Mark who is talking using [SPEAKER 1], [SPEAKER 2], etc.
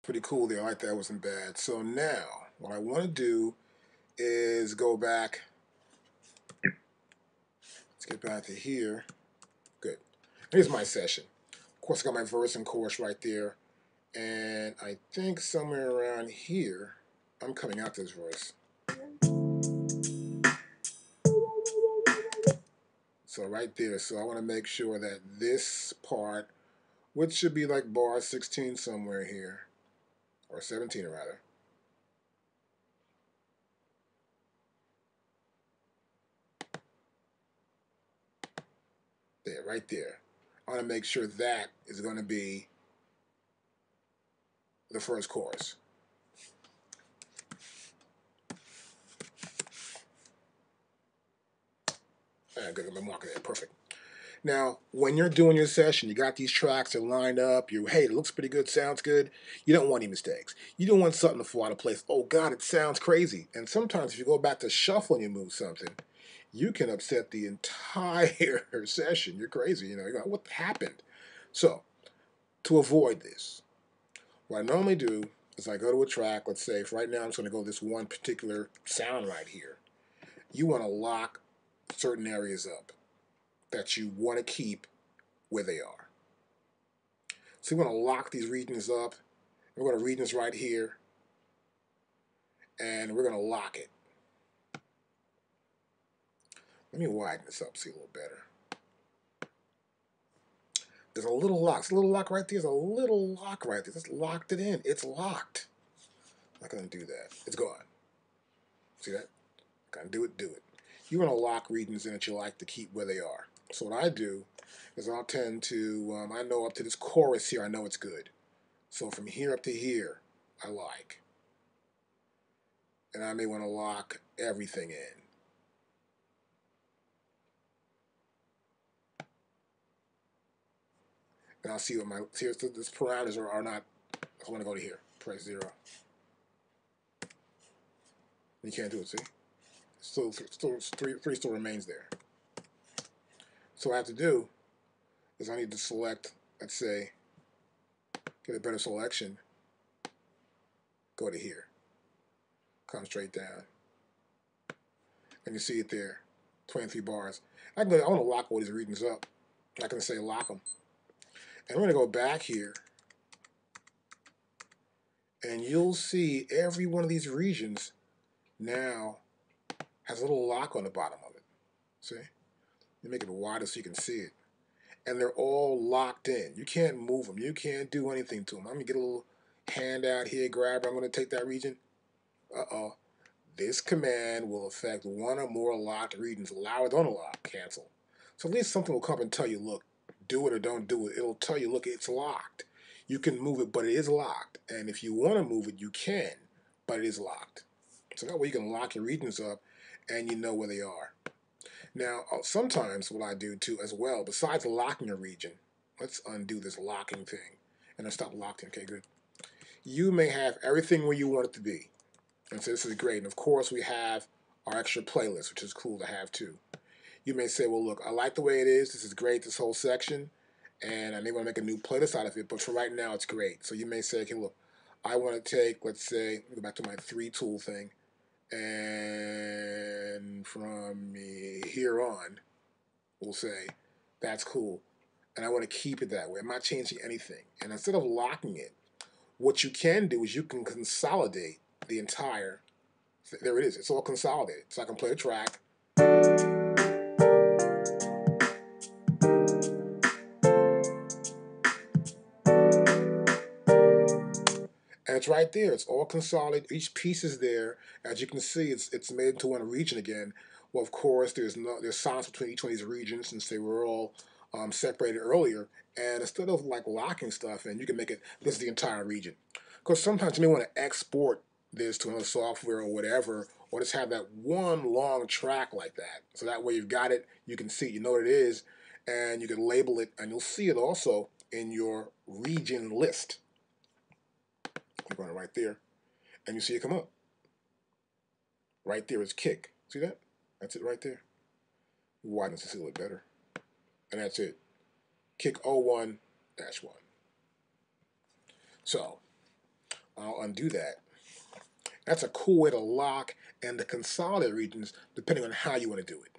[SPEAKER 1] Pretty cool there. I like that. It wasn't bad. So now, what I want to do is go back. Let's get back to here. Good. Here's my session. Of course, I got my verse and chorus right there. And I think somewhere around here, I'm coming out this verse. So right there. So I want to make sure that this part, which should be like bar 16 somewhere here, or 17 rather. There, right there. I want to make sure that is going to be the first chorus. Good, I'm marking it. Perfect. Now, when you're doing your session, you got these tracks that are lined up. Hey, it looks pretty good, sounds good. You don't want any mistakes. You don't want something to fall out of place. Oh, God, it sounds crazy. And sometimes if you go back to shuffle and you move something, you can upset the entire session. You're crazy. You're like, what happened? So, to avoid this, what I normally do is I go to a track. Let's say, right now I'm just going to go this one particular sound right here. You want to lock certain areas up that you want to keep where they are. So we're going to lock these regions up. We're going to regions right here, and we're going to lock it. Let me widen this up, see a little better. There's a little lock. There's a little lock right there. There's a little lock right there. Just locked it in. It's locked. I'm not going to do that. It's gone. See that? Gotta do it, do it. You want to lock regions in that you like to keep where they are. So what I do is I'll tend to, I know up to this chorus here, I know it's good. So from here up to here, I like. And I may want to lock everything in. And I'll see what my, here's this parameters are not, I want to go to here, press 0. You can't do it, see? Three still remains there. So what I have to do is I need to select, let's say, get a better selection, go to here, come straight down. And you see it there, 23 bars. I want to lock all these regions up. I can say lock them. And we're going to go back here, and you'll see every one of these regions now has a little lock on the bottom of it. See? You make it wider so you can see it. And they're all locked in. You can't move them. You can't do anything to them. I'm going to get a little hand out here, grab. I'm going to take that region. Uh-oh. This command will affect one or more locked regions. Allow or don't allow. Cancel. So at least something will come and tell you, look, do it or don't do it. It'll tell you, look, it's locked. You can move it, but it is locked. And if you want to move it, you can, but it is locked. So that way you can lock your regions up and you know where they are. Now, sometimes what I do too as well, besides locking a region, let's undo this locking thing. And I stop locking. Okay, good. You may have everything where you want it to be. And so this is great. And of course, we have our extra playlist, which is cool to have too. You may say, well, look, I like the way it is. This is great, this whole section. And I may want to make a new playlist out of it. But for right now, it's great. So you may say, okay, look, I want to take, let's say, go back to my 3-tool thing. And from here on, we'll say, that's cool. And I want to keep it that way. I'm not changing anything. And instead of locking it, what you can do is you can consolidate the entire, there it is, it's all consolidated. So I can play a track. And it's right there. It's all consolidated. Each piece is there. As you can see, it's made into one region again. Well, of course, there's silence between each one of these regions since they were all separated earlier. And instead of like locking stuff in, you can make it, this is the entire region. Because sometimes you may want to export this to another software or whatever, or just have that one long track like that. So that way you've got it, you can see it, you know what it is, and you can label it, and you'll see it also in your region list. Click on it right there, and you see it come up. Right there is kick. See that? That's it right there. Widen this a little bit better. And that's it. Kick 01-1. So, I'll undo that. That's a cool way to lock and to consolidate regions depending on how you want to do it.